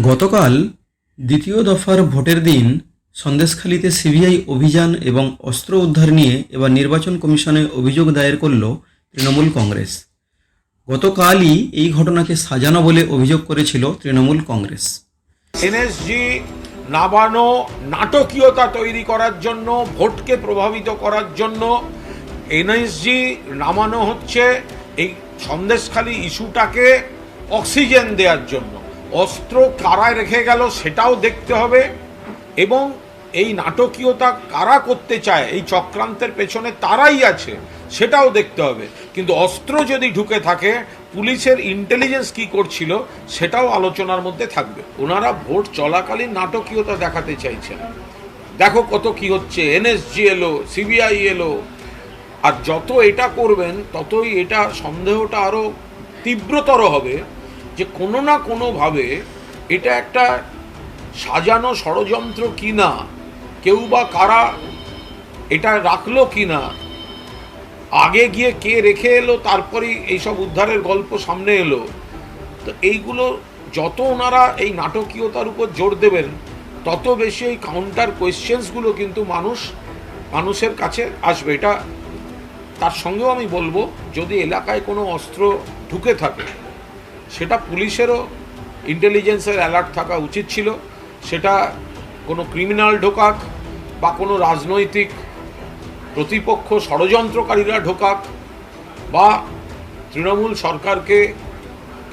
গতকাল দ্বিতীয় দফার ভোটের দিন সন্দেশখালীতে সিবিআই অভিযান এবং অস্ত্র উদ্ধার নিয়ে এবার নির্বাচন কমিশনে অভিযোগ দায়ের করল তৃণমূল কংগ্রেস। গতকালই এই ঘটনাকে সাজানো বলে অভিযোগ করেছিল তৃণমূল কংগ্রেস। এনএসজি নাবানো নাটকীয়তা তৈরি করার জন্য, ভোটকে প্রভাবিত করার জন্য এনএসজি নামানো হচ্ছে এই সন্দেশখালী ইস্যুটাকে অক্সিজেন দেওয়ার জন্য। অস্ত্র কারা রেখে গেল সেটাও দেখতে হবে, এবং এই নাটকীয়তা কারা করতে চায়, এই চক্রান্তের পেছনে তারাই আছে সেটাও দেখতে হবে। কিন্তু অস্ত্র যদি ঢুকে থাকে, পুলিশের ইন্টেলিজেন্স কি করছিল সেটাও আলোচনার মধ্যে থাকবে। ওনারা ভোট চলাকালীন নাটকীয়তা দেখাতে চাইছেন। দেখো কত কি হচ্ছে, এনএসজি এলো, সিবিআই এলো, আর যত এটা করবেন ততই এটা সন্দেহটা আরও তীব্রতর হবে যে কোনো না কোনোভাবে এটা একটা সাজানো ষড়যন্ত্র কিনা, কেউ বা কারা এটা রাখলো কিনা, আগে গিয়ে কে রেখে এলো তারপরেই এইসব উদ্ধারের গল্প সামনে এলো। তো এইগুলো যত ওনারা এই নাটকীয়তার উপর জোর দেবেন, তত বেশি এই কাউন্টার কোয়েশ্চেন্সগুলো কিন্তু মানুষের কাছে আসবে। এটা তার সঙ্গেও আমি বলবো, যদি এলাকায় কোনো অস্ত্র ঢুকে থাকে সেটা পুলিশেরও ইন্টেলিজেন্সের অ্যালার্ট থাকা উচিত ছিল। সেটা কোনো ক্রিমিনাল ঢোকাক বা কোনো রাজনৈতিক প্রতিপক্ষ ষড়যন্ত্রকারীরা ঢোকাক বা তৃণমূল সরকারকে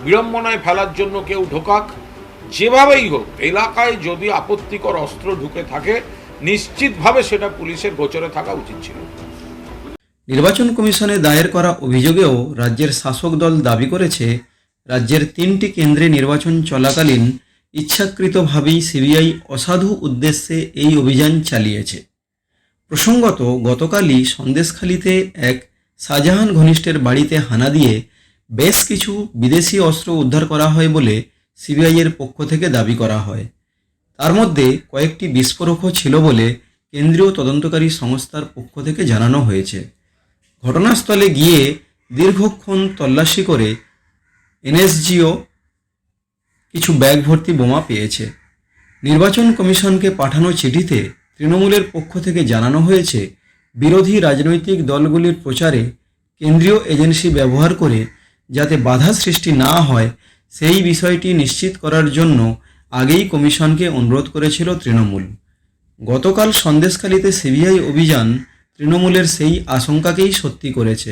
বিড়ম্বনায় ফেলার জন্য কেউ ঢোকাক, যেভাবেই হোক এলাকায় যদি আপত্তিকর অস্ত্র ঢুকে থাকে নিশ্চিতভাবে সেটা পুলিশের গোচরে থাকা উচিত ছিল। নির্বাচন কমিশনে দায়ের করা অভিযোগেও রাজ্যের শাসক দল দাবি করেছে, রাজ্যের 3টি কেন্দ্রে নির্বাচন চলাকালীন ইচ্ছাকৃতভাবেই সিবিআই অসাধু উদ্দেশ্যে এই অভিযান চালিয়েছে। প্রসঙ্গত, গতকালই সন্দেশখালীতে এক শাহজাহান ঘনিষ্ঠের বাড়িতে হানা দিয়ে বেশ কিছু বিদেশি অস্ত্র উদ্ধার করা হয় বলে সিবিআইয়ের পক্ষ থেকে দাবি করা হয়। তার মধ্যে কয়েকটি বিস্ফোরকও ছিল বলে কেন্দ্রীয় তদন্তকারী সংস্থার পক্ষ থেকে জানানো হয়েছে। ঘটনাস্থলে গিয়ে দীর্ঘক্ষণ তল্লাশি করে এনএসজিও কিছু ব্যাগ ভর্তি বোমা পেয়েছে। নির্বাচন কমিশনকে পাঠানো চিঠিতে তৃণমূলের পক্ষ থেকে জানানো হয়েছে, বিরোধী রাজনৈতিক দলগুলির প্রচারে কেন্দ্রীয় এজেন্সি ব্যবহার করে যাতে বাধা সৃষ্টি না হয় সেই বিষয়টি নিশ্চিত করার জন্য আগেই কমিশনকে অনুরোধ করেছিল তৃণমূল। গতকাল সন্দেশখালীতে সিবিআই অভিযান তৃণমূলের সেই আশঙ্কাকেই সত্যি করেছে।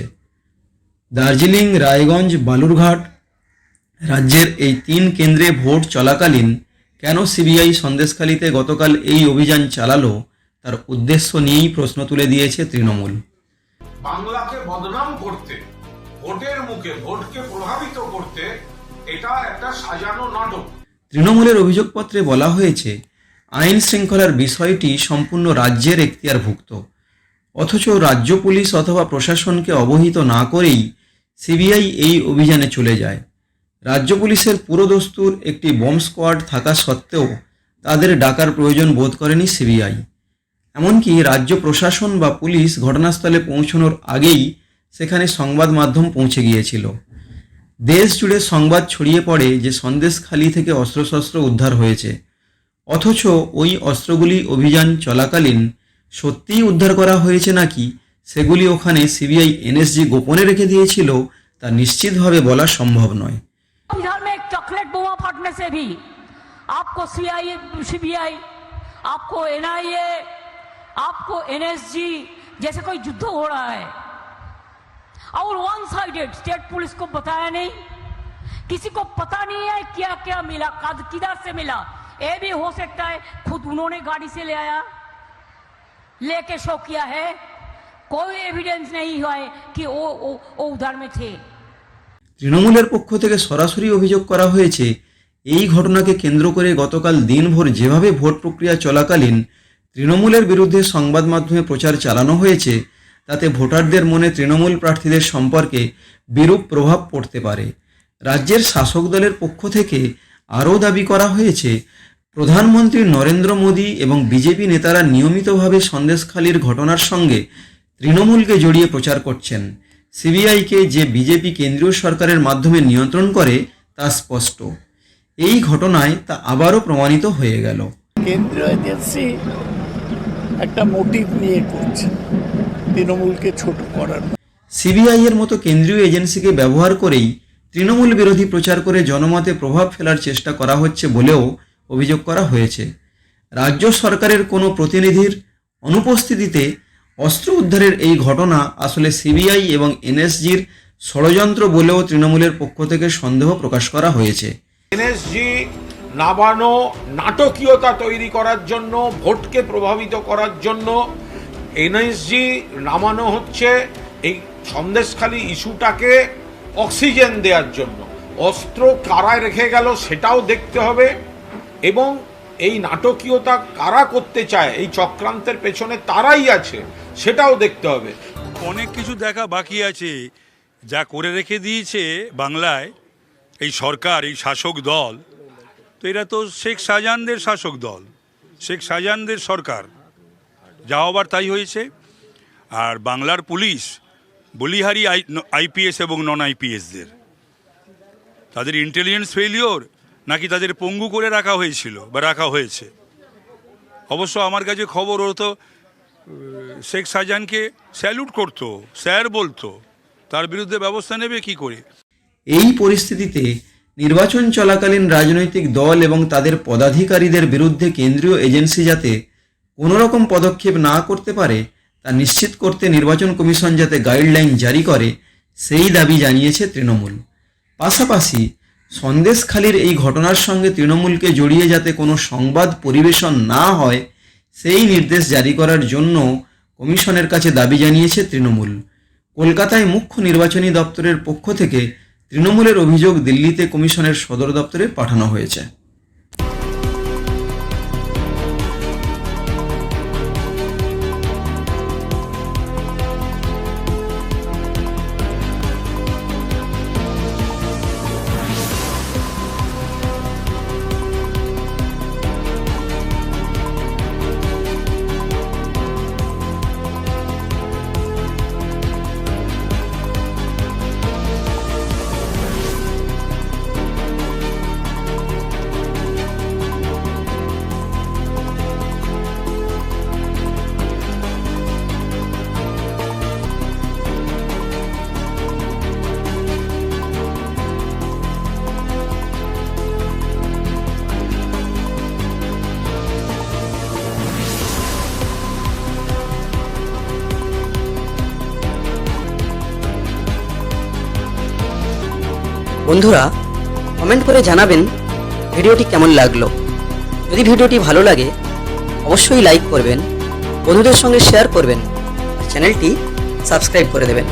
দার্জিলিং, রায়গঞ্জ, বালুরঘাট রাজ্যের এই 3 কেন্দ্রে ভোট চলাকালীন কেন সিবিআই সন্দেশখালীতে গতকাল এই অভিযান চালালো, তার উদ্দেশ্য নিয়েই প্রশ্ন তুলে দিয়েছে তৃণমূল। বাংলাকে বদনাম করতে, ভোটের মুখে ভোটকে প্রভাবিত করতে এটা একটা সাজানো নাটক। তৃণমূলের অভিযোগপত্রে বলা হয়েছে, আইন শৃঙ্খলার বিষয়টি সম্পূর্ণ রাজ্যের এখতিয়ারভুক্ত, অথচ রাজ্য পুলিশ অথবা প্রশাসনকে অবহিত না করেই সিবিআই এই অভিযানে চলে যায়। রাজ্য পুলিশের পুরোদস্তুর একটি বম্ব স্কোয়াড থাকা সত্ত্বেও তাদের ডাকার প্রয়োজন বোধ করেনি সিবিআই। এমনকি রাজ্য প্রশাসন বা পুলিশ ঘটনাস্থলে পৌঁছানোর আগেই সেখানে সংবাদ মাধ্যম পৌঁছে গিয়েছিল। দেশ জুড়ে সংবাদ ছড়িয়ে পড়ে যে সন্দেশখালী থেকে অস্ত্রশস্ত্র উদ্ধার হয়েছে, অথচ ওই অস্ত্রগুলি অভিযান চলাকালীন সত্যিই উদ্ধার করা হয়েছে নাকি সেগুলি ওখানে সিবিআই এনএসজি গোপনে রেখে দিয়েছিল তা নিশ্চিতভাবে বলা সম্ভব নয়। बिहार में एक चॉकलेट बोमा फाटने से भी आपको सीबीआई, आपको एनआईए, आपको एनएसजी जैसे कोई युद्ध हो रहा है, और वन साइडेड स्टेट पुलिस को बताया नहीं, किसी को पता नहीं है क्या क्या मिला, किधर से मिला। ये भी हो सकता है खुद उन्होंने गाड़ी से ले आया, लेके शो किया है, कोई एविडेंस नहीं हुआ है कि वो उधर में थे। তৃণমূলের পক্ষ থেকে সরাসরি অভিযোগ করা হয়েছে, এই ঘটনাকে কেন্দ্র করে গতকাল দিনভর যেভাবে ভোট প্রক্রিয়া চলাকালীন তৃণমূলের বিরুদ্ধে সংবাদ মাধ্যমে প্রচার চালানো হয়েছে, তাতে ভোটারদের মনে তৃণমূল প্রার্থীদের সম্পর্কে বিরূপ প্রভাব পড়তে পারে। রাজ্যের শাসক দলের পক্ষ থেকে আরও দাবি করা হয়েছে, প্রধানমন্ত্রী নরেন্দ্র মোদী এবং বিজেপি নেতারা নিয়মিতভাবে সন্দেশখালীর ঘটনার সঙ্গে তৃণমূলকে জড়িয়ে প্রচার করছেন। সিবিআইকে যে বিজেপি কেন্দ্রীয় সরকারের মাধ্যমে নিয়ন্ত্রণ করে তা স্পষ্ট। এই ঘটনায় তা আবারও প্রমাণিত হয়ে গেল। কেন্দ্রীয় এজেন্সি একটা মোটিভ নিয়ে করছে তৃণমূলকে ছোট করার। সিবিআই এর মতো কেন্দ্রীয় এজেন্সিকে ব্যবহার করেই তৃণমূল বিরোধী প্রচার করে জনমতে প্রভাব ফেলার চেষ্টা করা হচ্ছে বলেও অভিযোগ করা হয়েছে। রাজ্য সরকারের কোনো প্রতিনিধির অনুপস্থিতিতে অস্ত্র উদ্ধারের এই ঘটনা আসলে সিবিআই এবং এনএসজির ষড়যন্ত্র বলেও তৃণমূলের পক্ষ থেকে সন্দেহ প্রকাশ করা হয়েছে। এনএসজি নাবানো নাটকীয়তা তৈরি করার জন্য, ভোটকে প্রভাবিত করার জন্য এনএসজি নামানো হচ্ছে এই সন্দেশখালী ইস্যুটাকে অক্সিজেন দেওয়ার জন্য। অস্ত্র কারা রেখে গেল সেটাও দেখতে হবে, এবং এই নাটকীয়তা কারা করতে চায়, এই চক্রান্তের পেছনে তারাই আছে সেটাও দেখতে হবে। অনেক কিছু দেখা বাকি আছে। যা করে রেখে দিয়েছে বাংলায় এই সরকার, এই শাসক দল, তো এরা তো শেখ শাহজাহানদের শাসক দল, শেখ শাহজাহানদের সরকার, যা হবার তাই হয়েছে। আর বাংলার পুলিশ বলিহারি আইপিএস এবং নন আইপিএসদের, তাদের ইন্টেলিজেন্স ফেলিওর নাকি তাদের পঙ্গু করে রাখা হয়েছিল বা রাখা হয়েছে। অবশ্য আমার কাছে খবর, ও তো শেখ শাহজাহানকে স্যালুট করতো, স্যার বলতো, তার বিরুদ্ধে ব্যবস্থা নেবে কি করে? এই পরিস্থিতিতে নির্বাচন চলাকালীন রাজনৈতিক দল এবং তাদের পদাধিকারীদের বিরুদ্ধে কেন্দ্রীয় এজেন্সি যাতে কোনো রকম পদক্ষেপ না করতে পারে তা নিশ্চিত করতে নির্বাচন কমিশন যাতে গাইডলাইন জারি করে সেই দাবি জানিয়েছে তৃণমূল। পাশাপাশি সন্দেশখালীর এই ঘটনার সঙ্গে তৃণমূলকে জড়িয়ে যাতে কোনো সংবাদ পরিবেশন না হয় সেই নির্দেশ জারি করার জন্য কমিশনের কাছে দাবি জানিয়েছে তৃণমূল। কলকাতায় মুখ্য নির্বাচনী দপ্তরের পক্ষ থেকে তৃণমূলের অভিযোগ দিল্লিতে কমিশনের সদর দপ্তরে পাঠানো হয়েছে। বন্ধুরা, কমেন্ট করে জানাবেন ভিডিওটি কেমন লাগলো। যদি ভিডিওটি ভালো লাগে অবশ্যই লাইক করবেন, বন্ধুদের সঙ্গে শেয়ার করবেন, আর চ্যানেলটি সাবস্ক্রাইব করে দেবেন।